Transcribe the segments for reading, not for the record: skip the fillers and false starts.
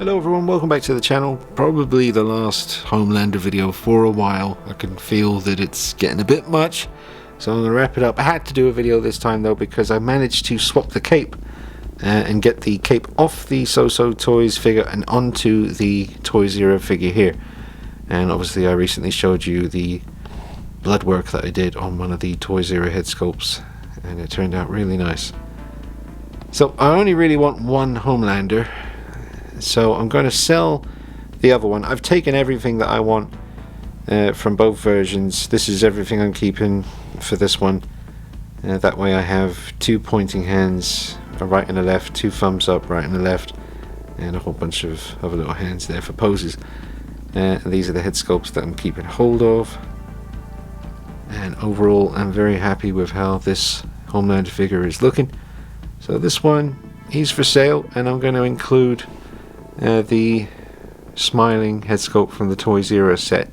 Hello everyone, welcome back to the channel. Probably the last Homelander video for a while. I can feel that it's getting a bit much, so I'm going to wrap it up. I had to do a video this time though because I managed to swap the cape and get the cape off the So-So Toys figure and onto the Toy Zero figure here. And obviously I recently showed you the blood work that I did on one of the Toy Zero head sculpts, and it turned out really nice. So I only really want one Homelander, so I'm going to sell the other one. I've taken everything that I want from both versions. This is everything I'm keeping for this one. That way I have two pointing hands, a right and a left, two thumbs up, right and a left, and a whole bunch of other little hands there for poses. And these are the head sculpts that I'm keeping hold of. And overall I'm very happy with how this Homelander figure is looking. So this one, he's for sale, and I'm going to include the smiling head sculpt from the Toy Zero set.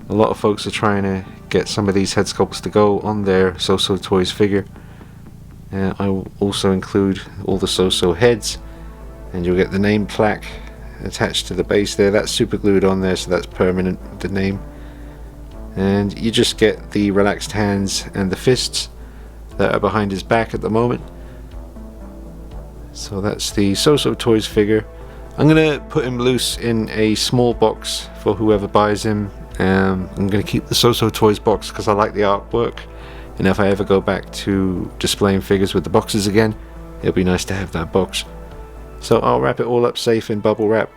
A lot of folks are trying to get some of these head sculpts to go on their So-So Toys figure. I will also include all the So-So heads, and you'll get the name plaque attached to the base there. That's super glued on there, so that's permanent, the name. And you just get the relaxed hands and the fists that are behind his back at the moment. So that's the So-So Toys figure. I'm going to put him loose in a small box for whoever buys him. I'm going to keep the So-So Toys box because I like the artwork, and if I ever go back to displaying figures with the boxes again, it'll be nice to have that box. So I'll wrap it all up safe in bubble wrap,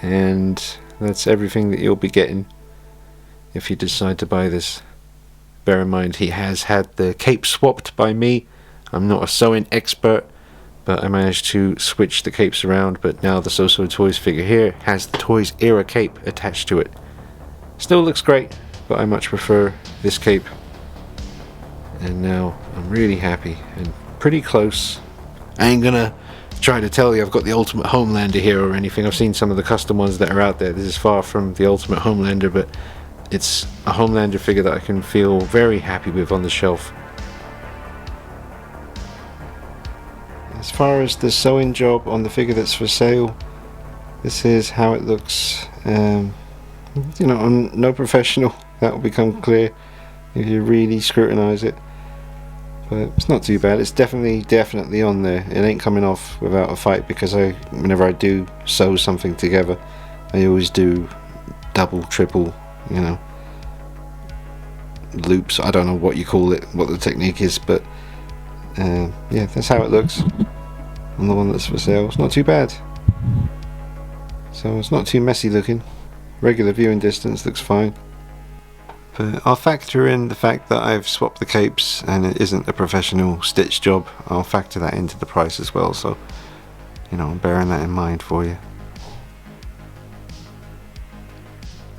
and that's everything that you'll be getting if you decide to buy this. Bear in mind, he has had the cape swapped by me. I'm not a sewing expert, but I managed to switch the capes around. But now the So-So Toys figure here has the Toys era cape attached to it. Still looks great, but I much prefer this cape. And now I'm really happy and pretty close. I ain't gonna try to tell you I've got the ultimate Homelander here or anything. I've seen some of the custom ones that are out there. This is far from the ultimate Homelander, but it's a Homelander figure that I can feel very happy with on the shelf. As far as the sewing job on the figure that's for sale, this is how it looks. You know, I'm no professional, that will become clear if you really scrutinize it, but it's not too bad. It's definitely on there. It ain't coming off without a fight, because whenever I do sew something together, I always do double, triple, you know, loops. I don't know what you call it, what the technique is, but yeah, that's how it looks on the one that's for sale. It's not too bad, so it's not too messy looking. Regular viewing distance looks fine, but I'll factor in the fact that I've swapped the capes and it isn't a professional stitch job. I'll factor that into the price as well, so you know, I'm bearing that in mind for you.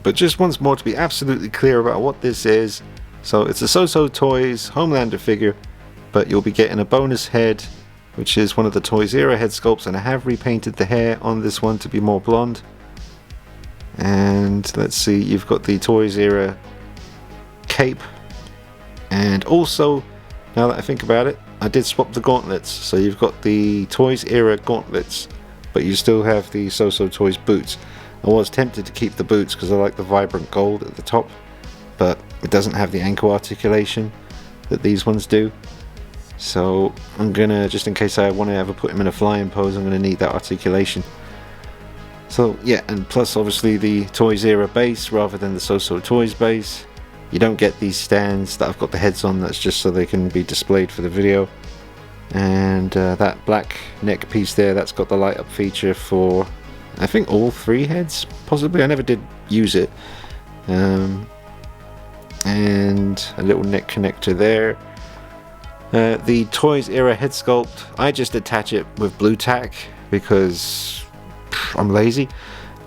But just once more, to be absolutely clear about what this is, so it's a So-So Toys Homelander figure, but you'll be getting a bonus head, which is one of the Toy Zero head sculpts, and I have repainted the hair on this one to be more blonde. And let's see, you've got the Toy Zero cape, and also, now that I think about it, I did swap the gauntlets, so you've got the Toys era gauntlets, but you still have the So-So Toys boots. I was tempted to keep the boots because I like the vibrant gold at the top, but it doesn't have the ankle articulation that these ones do. So I'm gonna, just in case I want to ever put him in a flying pose, I'm gonna need that articulation. So yeah, and plus obviously the Toys era base rather than the So-So Toys base. You don't get these stands that I've got the heads on, that's just so they can be displayed for the video. And that black neck piece there, that's got the light up feature for I think all three heads, possibly. I never did use it. And a little neck connector there. The Toys era head sculpt, I just attach it with blue tack because I'm lazy,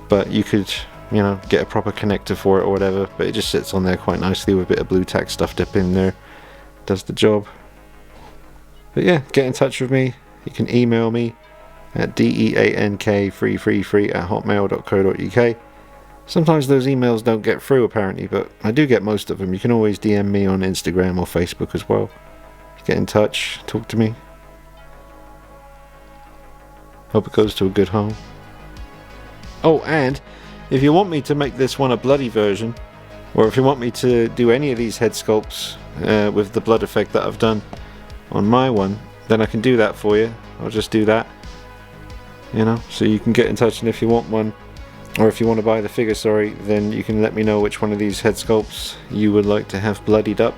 but you could, you know, get a proper connector for it or whatever, but it just sits on there quite nicely with a bit of blue tack stuffed up in there. Does the job. But yeah, get in touch with me. You can email me at deank333@hotmail.co.uk. Sometimes those emails don't get through apparently, but I do get most of them. You can always DM me on Instagram or Facebook as well. Get in touch, talk to me. Hope it goes to a good home. Oh, and if you want me to make this one a bloody version, or if you want me to do any of these head sculpts with the blood effect that I've done on my one, then I can do that for you. I'll just do that, you know, so you can get in touch, and if you want one, or if you want to buy the figure, sorry, then you can let me know which one of these head sculpts you would like to have bloodied up,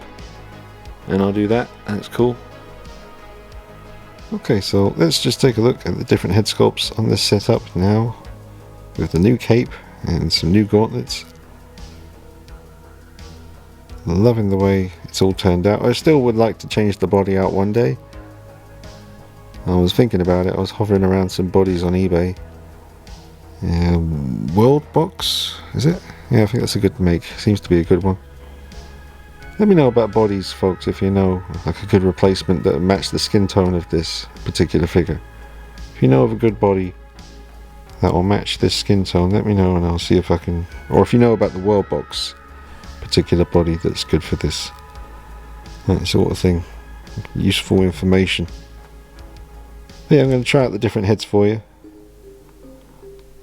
and I'll do that. That's cool. Okay, so let's just take a look at the different head sculpts on this setup now, with the new cape and some new gauntlets. Loving the way it's all turned out. I still would like to change the body out one day. I was thinking about it. I was hovering around some bodies on eBay. World Box, is it? Yeah, I think that's a good make. Seems to be a good one. Let me know about bodies, folks, if you know like a good replacement that match the skin tone of this particular figure. If you know of a good body that will match this skin tone, let me know and I'll see if I can, or if you know about the World Box particular body that's good for this, that sort of thing. Useful information. But yeah, I'm going to try out the different heads for you,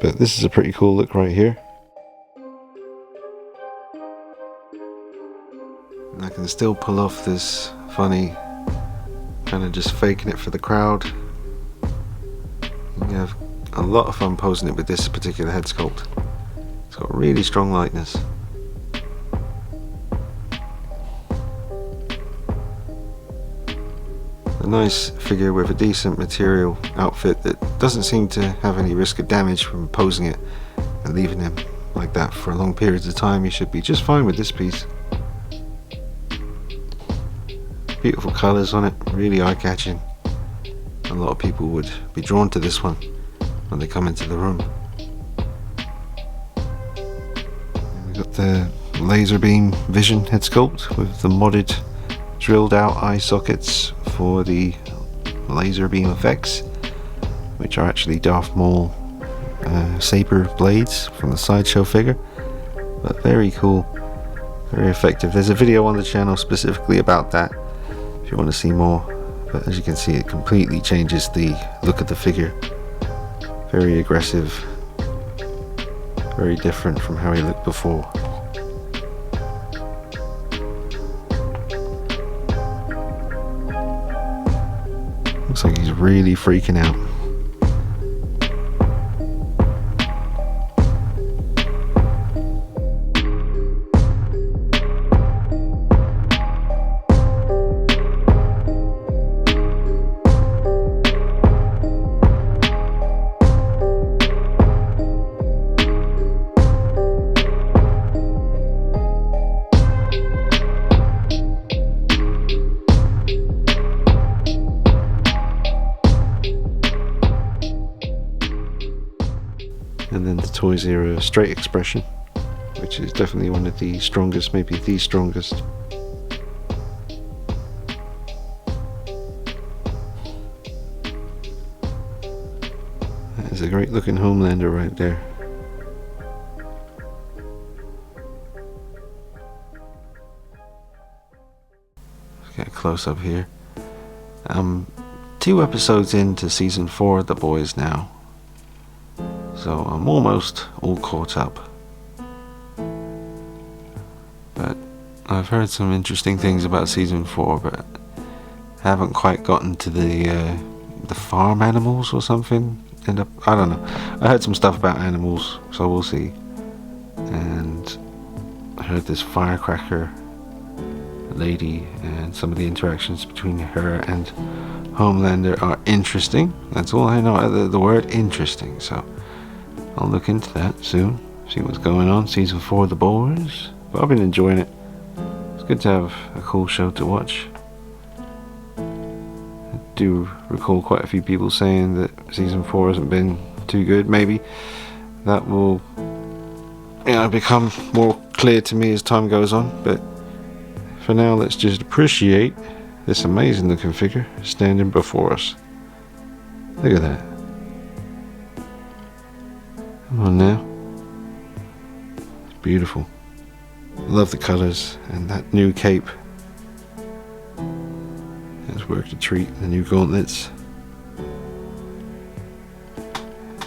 but this is a pretty cool look right here. And I can still pull off this funny kind of just faking it for the crowd. You have a lot of fun posing it with this particular head sculpt. It's got really strong lightness. A nice figure with a decent material outfit that doesn't seem to have any risk of damage from posing it and leaving him like that for long periods of time. You should be just fine with this piece. Beautiful colours on it, really eye-catching. A lot of people would be drawn to this one when they come into the room. We've got the laser beam vision head sculpt with the modded drilled out eye sockets for the laser beam effects, which are actually Darth Maul saber blades from the sideshow figure, but very cool, very effective. There's a video on the channel specifically about that if you want to see more, but as you can see, it completely changes the look of the figure. Very aggressive, very different from how he looked before. Looks like he's really freaking out. And then the Toys era straight expression, which is definitely one of the strongest, maybe the strongest. That is a great looking Homelander right there. Let's get a close up here. 2 episodes into season 4 of The Boys now. So I'm almost all caught up, but I've heard some interesting things about season 4, but haven't quite gotten to the farm animals or something. I don't know. I heard some stuff about animals, so we'll see. And I heard this firecracker lady and some of the interactions between her and Homelander are interesting. That's all I know. The word interesting. So I'll look into that soon, see what's going on. Season 4 of The Boys. But I've been enjoying it. It's good to have a cool show to watch. I do recall quite a few people saying that season 4 hasn't been too good. Maybe that will, become more clear to me as time goes on. But for now, let's just appreciate this amazing looking figure standing before us. Look at that. Come on now. It's beautiful. Love the colours and that new cape. It's worked a treat. The new gauntlets.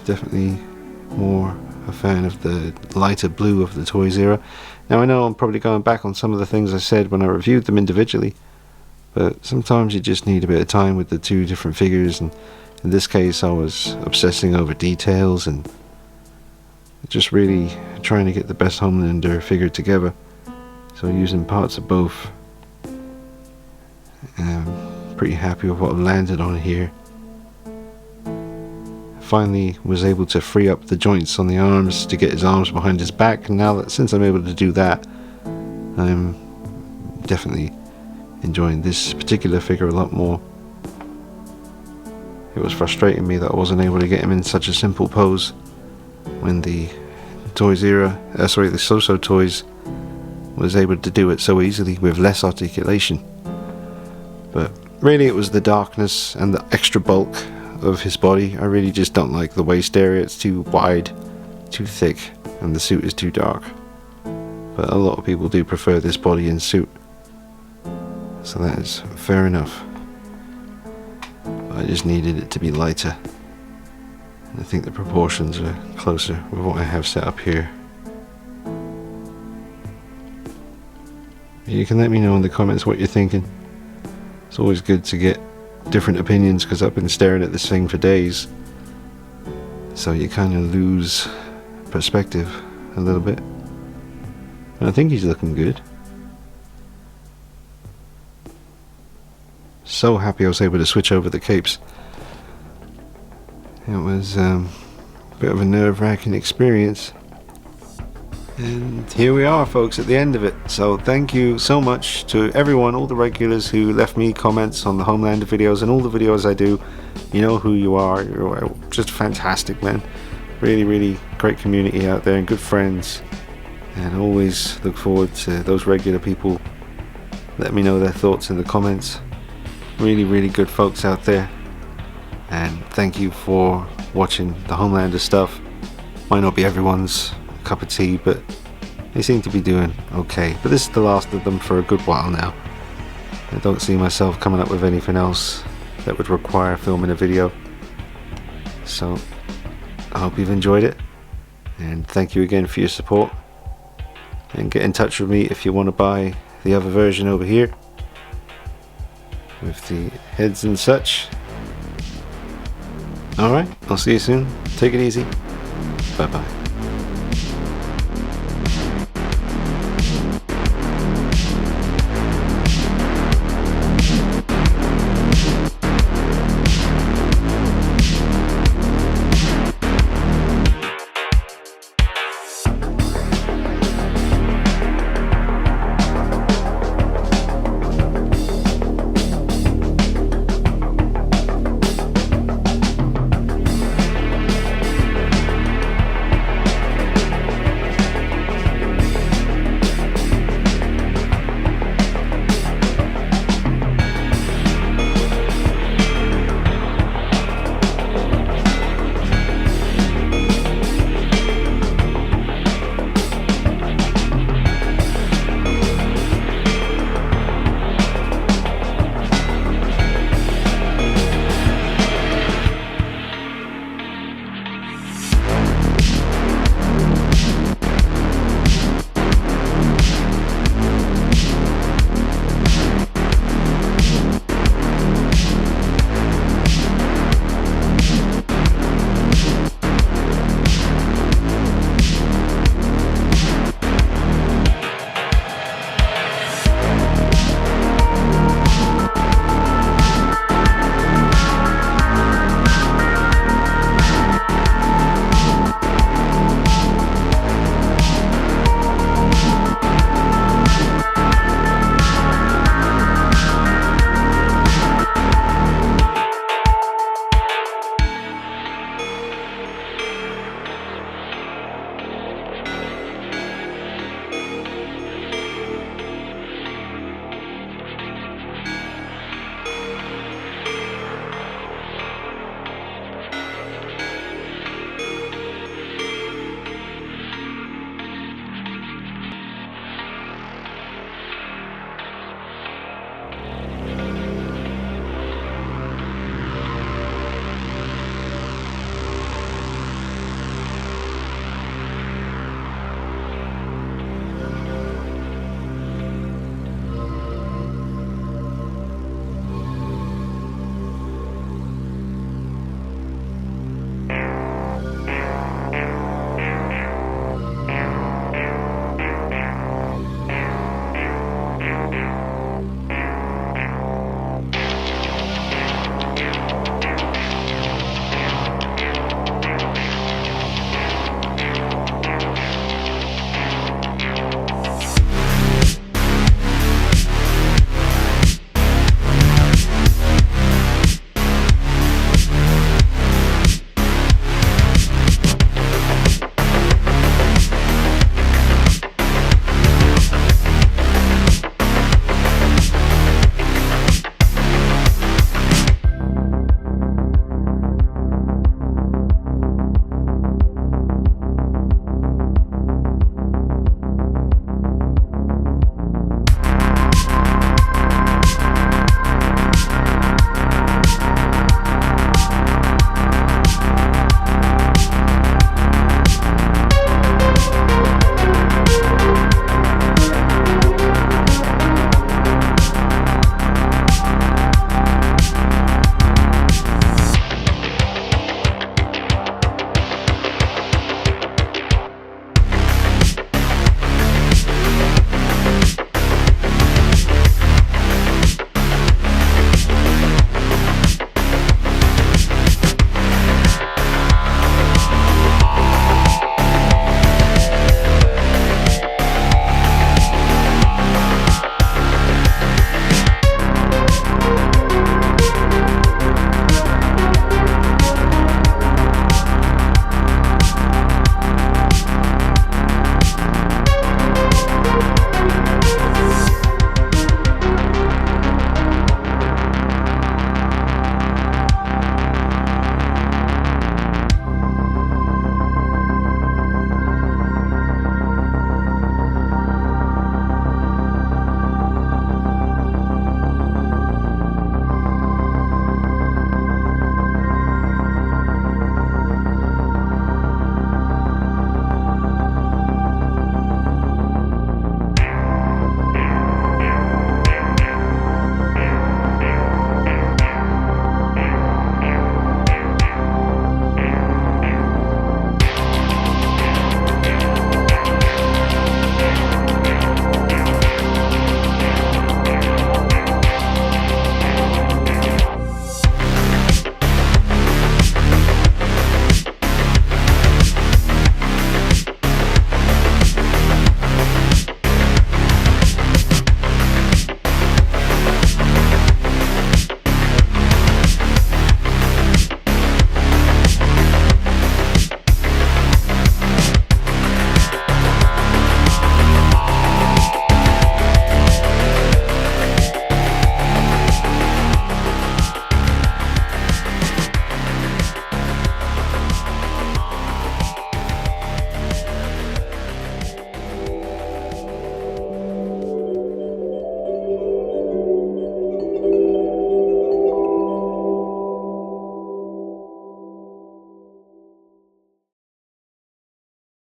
Definitely more a fan of the lighter blue of the Toys era. Now I know I'm probably going back on some of the things I said when I reviewed them individually, but sometimes you just need a bit of time with the two different figures, and in this case I was obsessing over details and just really trying to get the best Homelander figure together. So using parts of both. I'm pretty happy with what I've landed on here. Finally was able to free up the joints on the arms to get his arms behind his back, and now that since I'm able to do that, I'm definitely enjoying this particular figure a lot more. It was frustrating me that I wasn't able to get him in such a simple pose when the Toys era, the So-So Toys was able to do it so easily with less articulation. But really it was the darkness and the extra bulk of his body. I really just don't like the waist area. It's too wide, too thick, and the suit is too dark. But a lot of people do prefer this body and suit, so that is fair enough. But I just needed it to be lighter. I think the proportions are closer with what I have set up here. You can let me know in the comments what you're thinking. It's always good to get different opinions because I've been staring at this thing for days. So you kind of lose perspective a little bit. And I think he's looking good. So happy I was able to switch over the capes. It was a bit of a nerve-wracking experience. And here we are, folks, at the end of it. So thank you so much to everyone, all the regulars who left me comments on the Homelander videos and all the videos I do. You know who you are. You're just fantastic, man. Really, really great community out there and good friends. And I always look forward to those regular people letting me know their thoughts in the comments. Really, really good folks out there. And thank you for watching the Homelander stuff. Might not be everyone's cup of tea, but they seem to be doing okay. But this is the last of them for a good while now. I don't see myself coming up with anything else that would require filming a video. So I hope you've enjoyed it, and thank you again for your support. And get in touch with me if you want to buy the other version over here with the heads and such. Alright, I'll see you soon. Take it easy. Bye bye.